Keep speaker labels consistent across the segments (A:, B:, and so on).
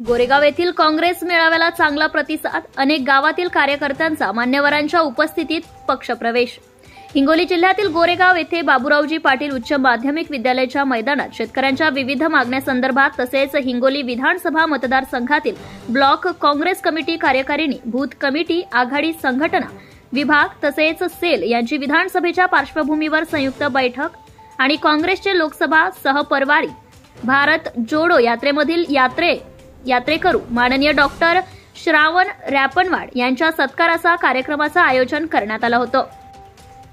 A: गोरेगाव येथील काँग्रेस मेळाव्याला चांगला प्रतिसाद, अनेक गावातील कार्यकर्त्यांचा मान्यवरांच्या उपस्थितीत पक्षप्रवेश। हिंगोली जिल्ह्यातील गोरेगाव येथे बाबूरावजी पाटील उच्च माध्यमिक विद्यालयाच्या मैदानात शेतकऱ्यांच्या विविध मागण्यांसंदर्भात तसेच हिंगोली विधानसभा मतदारसंघातील ब्लॉक काँग्रेस कमिटी कार्यकारिणी, बूथ कमिटी, आघाडी संघटना विभाग तसेच सेल यांची विधानसभेच्या पार्श्वभूमीवर संयुक्त बैठक आणि काँग्रेसचे लोकसभा सहपरवारी भारत जोडो यात्रेमधील यात्रेकरू माननीय डॉक्टर श्रावण रॅपनवाड यांच्या सत्काराचा कार्यक्रमाचं आयोजन करण्यात आलं होतं।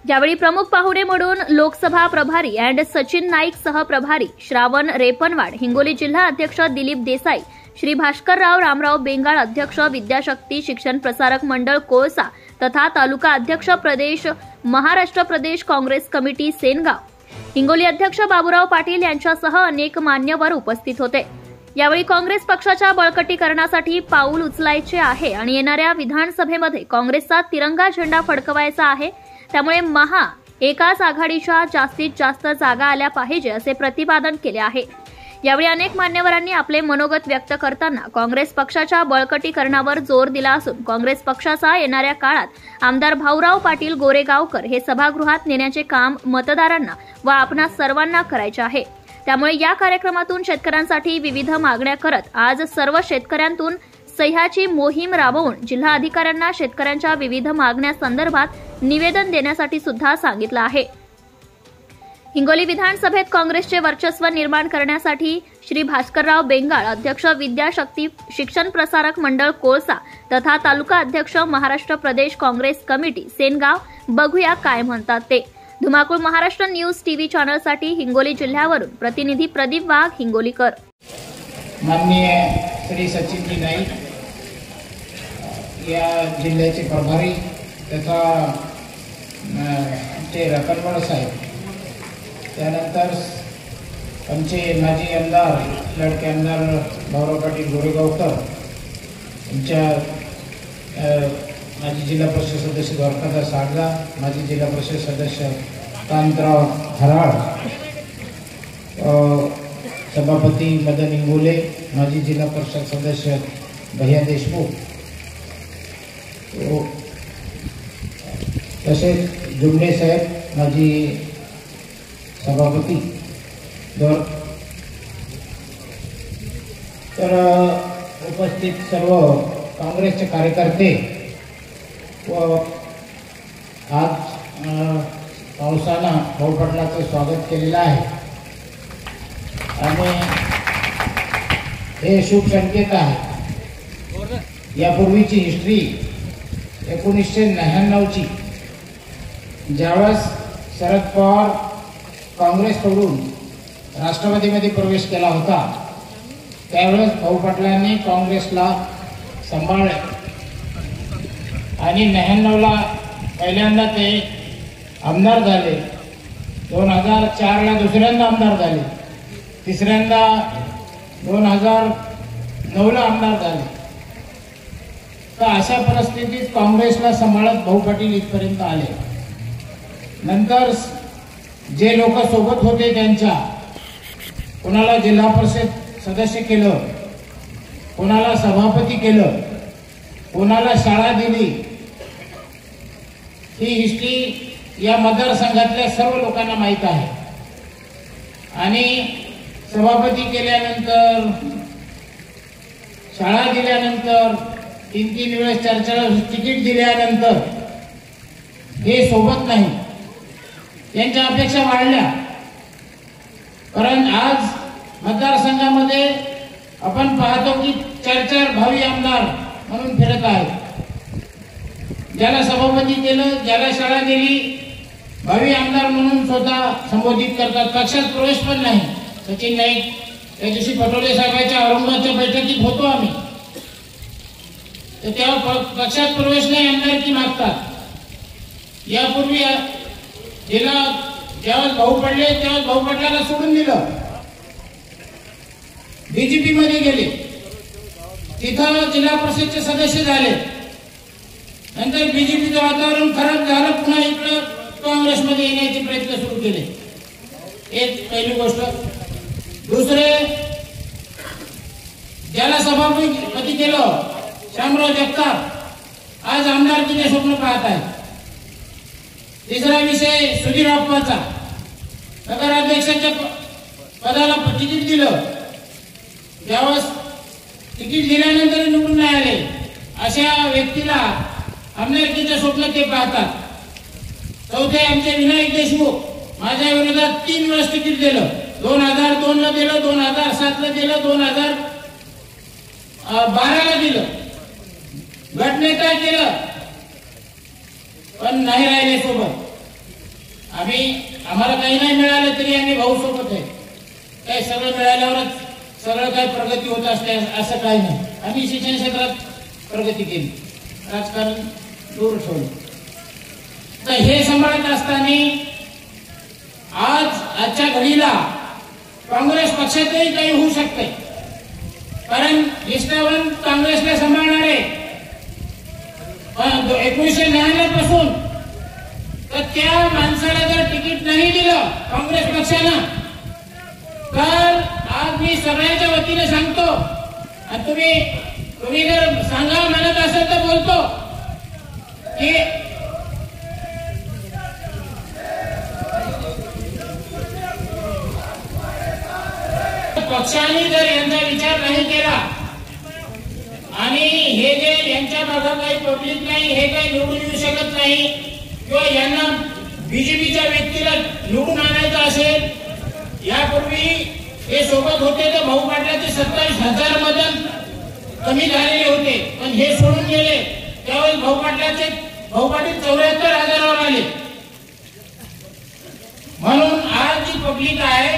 A: यावेळी प्रमुख पाहुणे म्हणून लोकसभा प्रभारी अँड सचिन नाईक सहप्रभारी श्रावण रेपनवाड, हिंगोली जिल्हा अध्यक्ष दिलीप देसाई, श्री भास्करराव रामराव बेंगाळ अध्यक्ष विद्याशक्ती शिक्षण प्रसारक मंडळ कोळसा तथा तालुका अध्यक्ष प्रदेश महाराष्ट्र प्रदेश काँग्रेस कमिटी सेनगाव, हिंगोली अध्यक्ष बाबूराव पाटील यांच्यासह अनेक मान्यवर उपस्थित होते। यावेळी काँग्रेस पक्षाच्या बळकटीकरणासाठी पाऊल उचलायचे आहे आणि येणाऱ्या विधानसभेमध्ये काँग्रेसचा तिरंगा झेंडा फडकवायचा आहे, त्यामुळे एकाच आघाडीच्या जास्तीत जास्त जागा आल्या पाहिजे असे प्रतिपादन केले आहे। यावेळी अनेक मान्यवरांनी आपले मनोगत व्यक्त करताना काँग्रेस पक्षाच्या बळकटीकरणावर जोर दिला असून काँग्रेस पक्षाचा येणाऱ्या काळात आमदार भाऊराव पाटील गोरेगावकर हे सभागृहात नेण्याचे काम मतदारांना व आपणा सर्वांना करायचे आहे। त्यामुळे या कार्यक्रमातून शेतकऱ्यांसाठी विविध मागण्या करत आज सर्व शेतकऱ्यांतून सह्याची मोहीम राबवून जिल्हा अधिकाऱ्यांना शेतकऱ्यांच्या विविध मागण्यांसंदर्भात निवेदन देण्यासाठी सुद्धा सांगितलं आहे। हिंगोली विधानसभेत काँग्रेसचे वर्चस्व निर्माण करण्यासाठी श्री भास्करराव बेंगाळ अध्यक्ष विद्याशक्ती शिक्षण प्रसारक मंडळ कोळसा तथा तालुका अध्यक्ष महाराष्ट्र प्रदेश काँग्रेस कमिटी सेनगाव, बघूया काय म्हणतात ते। धुमाकूळ महाराष्ट्र न्यूज टीव्ही चॅनलसाठी हिंगोली जिल्ह्यावरून प्रतिनिधी प्रदीप वाघ, हिंगोलीकर।
B: माननीय श्री सचिनजी नाईक या जिल्ह्याचे प्रभारी तथा आमचे रतनवाड साहेब, त्यानंतर आमचे माजी आमदार लडके आमदार भाऊराव पाटील गोरेगावकर, आमच्या माजी जिल्हा परिषद सदस्य द्वारकादास सागला, माजी जिल्हा परिषद सदस्य कांतराव हराळ, सभापती मदन इंगोले, माजी जिल्हा परिषद सदस्य भैया देशमुख, तसेच जुमले साहेब माजी सभापती तर उपस्थित सर्व काँग्रेसचे कार्यकर्ते व आज पावसानं भाऊ पाटलाचं स्वागत केलेलं आहे आणि हे शुभ संकेत आहे। यापूर्वीची हिस्ट्री 1999ची ज्यावेळेस शरद पवार काँग्रेसकडून राष्ट्रवादीमध्ये प्रवेश केला होता, त्यावेळेस भाऊ पाटलांनी काँग्रेसला सांभाळले आणि 99ला पहिल्यांदा ते आमदार झाले, 2004ला दुसऱ्यांदा आमदार झाले, तिसऱ्यांदा 2009ला आमदार झाले। तर अशा परिस्थितीत काँग्रेसला सांभाळत भाऊ पाटील इथपर्यंत आले। नंतर जे लोक सोबत होते त्यांच्या कोणाला जिल्हा परिषद सदस्य केलं, कोणाला सभापती केलं, कोणाला शाळा दिली, ही हिस्ट्री या मतदारसंघातल्या सर्व लोकांना माहीत आहे। आणि सभापती केल्यानंतर, शाळा दिल्यानंतर, 3-3 वेळेस 4-4 वेळेस तिकीट दिल्यानंतर हे सोबत नाही, त्यांच्या अपेक्षा वाढल्या। कारण आज मतदारसंघामध्ये आपण पाहतो की 4-4 भावी आमदार म्हणून फिरत आहेत। ज्याला सभापती केलं, ज्याला शाळा दिली, भावी आमदार म्हणून स्वतः संबोधित करतात, पक्षात प्रवेश पण नाही। सचिन नाईक त्या दिवशी पटोले साहेबांच्या औरंगाबादच्या बैठकीत होतो आम्ही, तर तेव्हा पक्षात प्रवेश नाही, आमदारकी मागतात। यापूर्वी ज्यावेळेस भाऊ पडले तेव्हा भाऊ पाटलाला सोडून दिलं, बीजेपी मध्ये गेले, तिथं जिल्हा परिषदचे सदस्य झाले, नंतर बीजेपीचं वातावरण खराब झालं, पुन्हा इकडं काँग्रेसमध्ये येण्याचे प्रयत्न सुरू केले। एक पहिली गोष्ट। दुसरे ज्याला सभापती केलं शामराव जगताप आज आमदारकीचे स्वप्न पाहत आहेत. तिसरा विषय सुधीरप्पाचा, नगराध्यक्षाच्या पदाला तिकीट दिलं, त्यावेळेस तिकीट दिल्यानंतर निवडून नाही आले अशा व्यक्तीला आमदारकीचे स्वप्न ते पाहतात. चौथे आमचे विनायक देशमुख, माझ्या विरोधात 3 वेळेस तिकीट दिलं. 2002 ला दिलं, 2007 ला दिलं, 2012 ला दिलं, गटनेता केलं, पण नाही राहिले सोबत. आम्हाला काही नाही मिळालं तरी आम्ही भाऊ सोबत आहे. काही सगळं मिळाल्यावरच सगळं काही प्रगती होत असते असं काही नाही. आम्ही शिक्षण क्षेत्रात प्रगती केली, राजकारण दूर ठेवलं. तर हे सांभाळत असताना आजच्या घडीला काँग्रेस पक्षातही काही होऊ शकते, कारण निष्ठावंत काँग्रेसला सांभाळणारे 1999 पासून तर त्या माणसाला जर तिकीट नाही दिलं काँग्रेस पक्षानं, तर आज मी सगळ्यांच्या वतीने सांगतो, आणि तुम्ही जर सांगा म्हणत असेल तर बोलतो की पक्षाने जर यांचा विचार नाही केला आणि हे जे यांच्या मागं काही पब्लिक नाही, हे काही निवडून येऊ शकत नाही, किंवा यांना बीजेपीच्या व्यक्तीला निवडून आणायचं असेल, यापूर्वी हे सोबत होते तर भाऊ पाटलाचे 27,000 मतदान कमी झालेले होते, पण हे सोडून गेले त्यावेळेस भाऊ पाटील 74,000वर आले. म्हणून आज जी पब्लिक आहे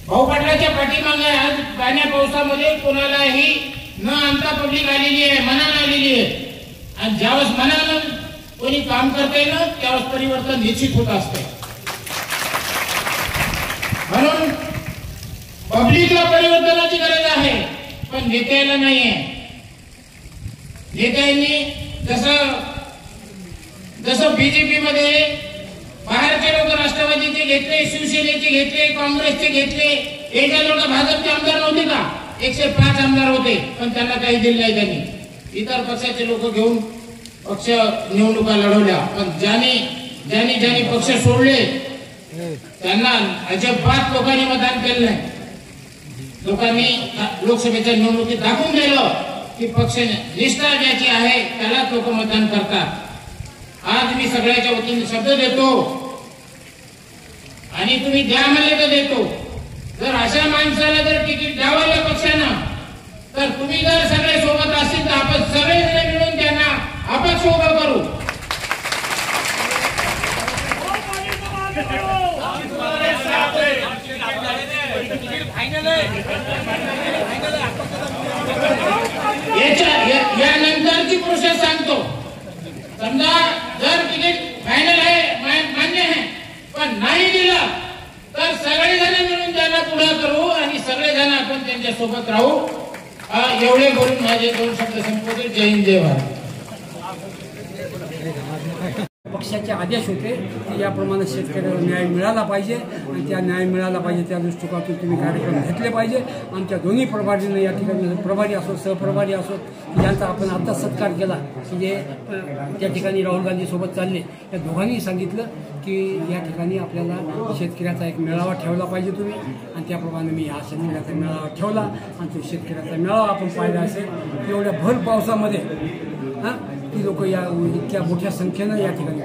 B: भाऊ पाटलाच्या पाठीमागे, आज पाण्या पावसामध्ये कोणालाही न आणता पब्लिक आलेली आहे, मनानं आलेली आहे. आणि ज्यावेळेस मनानं कोणी काम करते ना त्यावेळेस परिवर्तन निश्चित होत असते. म्हणून पब्लिकला परिवर्तनाची गरज आहे, पण नेत्याला नाहीये. नेत्यांनी जसं बीजेपी मध्ये बाहेरचे लोक राष्ट्रवादीचे घेतले, शिवसेनेचे घेतले, काँग्रेसचे घेतले, एका लोक भाजपचे आमदार नव्हते का, 105 आमदार होते, पण त्यांना काही दिलं नाही. त्यांनी इतर पक्षाचे लोक घेऊन पक्ष निवडणुका लढवल्या, पण ज्यांनी पक्ष सोडले त्यांना अजिबात लोकांनी मतदान केलं नाही. लोकांनी लोकसभेच्या निवडणुकीत दाखवून दिलं की पक्ष निष्ठा ज्याची आहे त्यालाच लोक मतदान करतात. आज मी सगळ्याच्या वतीने शब्द देतो आणि तुम्ही द्या म्हणले तर देतो. जर अशा माणसाला जर तिकीट द्यावं या पक्षानं, तर तुम्ही जर सगळे सोबत असतील तर आपण सगळेजण मिळून त्यांना अपक्ष उभं करू. यानंतरची प्रोसेस सांगतो. समजा जर तिकीट फायनल आहे, मान्य आहे, पण नाही दिलं तर सगळेजण मिळून त्यांना पुढे करू आणि सगळेजण आपण त्यांच्या सोबत राहू. एवढे बोलून माझे 2 शब्द संपवतो. जय हिंद, जय भारत.
C: पक्षाचे आदेश होते की याप्रमाणे शेतकऱ्याला न्याय मिळाला पाहिजे आणि त्या न्याय मिळाला पाहिजे त्या दृष्टिकोनातून तुम्ही कार्यक्रम घेतले पाहिजे. आमच्या दोन्ही प्रभारीनं या ठिकाणी प्रभारी असो सहप्रभारी असो यांचा आपण आता सत्कार केला की जे त्या ठिकाणी राहुल गांधीसोबत चालले, या दोघांनी सांगितलं की या ठिकाणी आपल्याला शेतकऱ्याचा एक मेळावा ठेवला पाहिजे तुम्ही, आणि त्याप्रमाणे मी हा शेतकऱ्याचा मेळावा ठेवला आणि तो शेतकऱ्याचा मेळावा आपण पाहिला असेल. एवढ्या भर पावसामध्ये ती लोक या इतक्या मोठ्या संख्येनं या ठिकाणी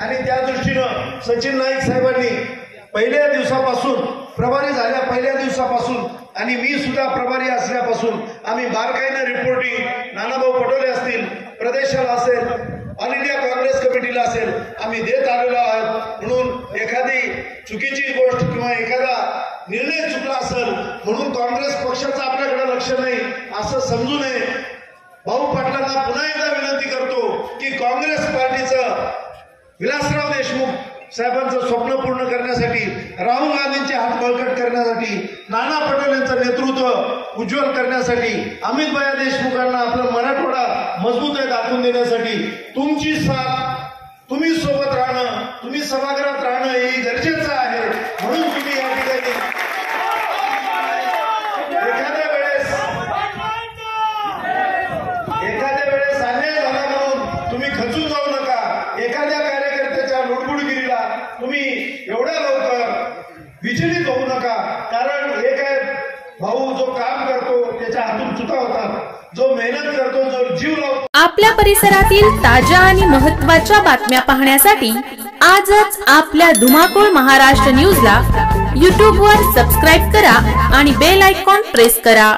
D: आणि त्या दृष्टीनं सचिन नाईक साहेबांनी पहिल्या दिवसापासून प्रभारी झाल्या पहिल्या दिवसापासून आणि मी सुद्धा प्रभारी असल्यापासून आम्ही बारकाईनं रिपोर्टिंग नानाभाऊ पटोले असतील, प्रदेशाला असेल, ऑल इंडिया काँग्रेस कमिटीला असेल, आम्ही देत आलेलो आहोत. म्हणून एखादी चुकीची गोष्ट किंवा एखादा निर्णय चुकला असेल म्हणून काँग्रेस पक्षाचं आपल्याकडे लक्ष नाही असं समजू नये. भाऊ पाटलांना पुन्हा एकदा विनंती करतो की काँग्रेस पार्टीचं विलासराव देशमुख साहेबांचं स्वप्न पूर्ण करण्यासाठी, राहुल गांधींचे हात बळकट करण्यासाठी, नाना पटोलेंचं नेतृत्व उज्ज्वल करण्यासाठी, अमितभाई देशमुखांना आपलं मराठवाडा मजबूत आहे दाखवून देण्यासाठी तुमची साथ, तुम्ही सोबत राहणं, तुम्ही सभागृहात राहणं हे गरजेचं आहे. म्हणून तुम्ही या ठिकाणी जाऊ नका. एखाद्या कार्यकर्त्याच्या लुडबुडगिरीला तुम्ही एवढ्या लवकर विचलित होऊ नका. कारण हे काय भाऊ जो काम करतो त्याच्या हातून चुका होतात, जो मेहनत करतो, जो जीव लावतो.
E: आपल्या परिसरातील ताज्या आणि महत्त्वाच्या बातम्या पाहण्यासाठी आजच आपल्या धुमाकूळ महाराष्ट्र न्यूजला YouTube वर सबस्क्राईब करा आणि बेल आयकॉन प्रेस करा.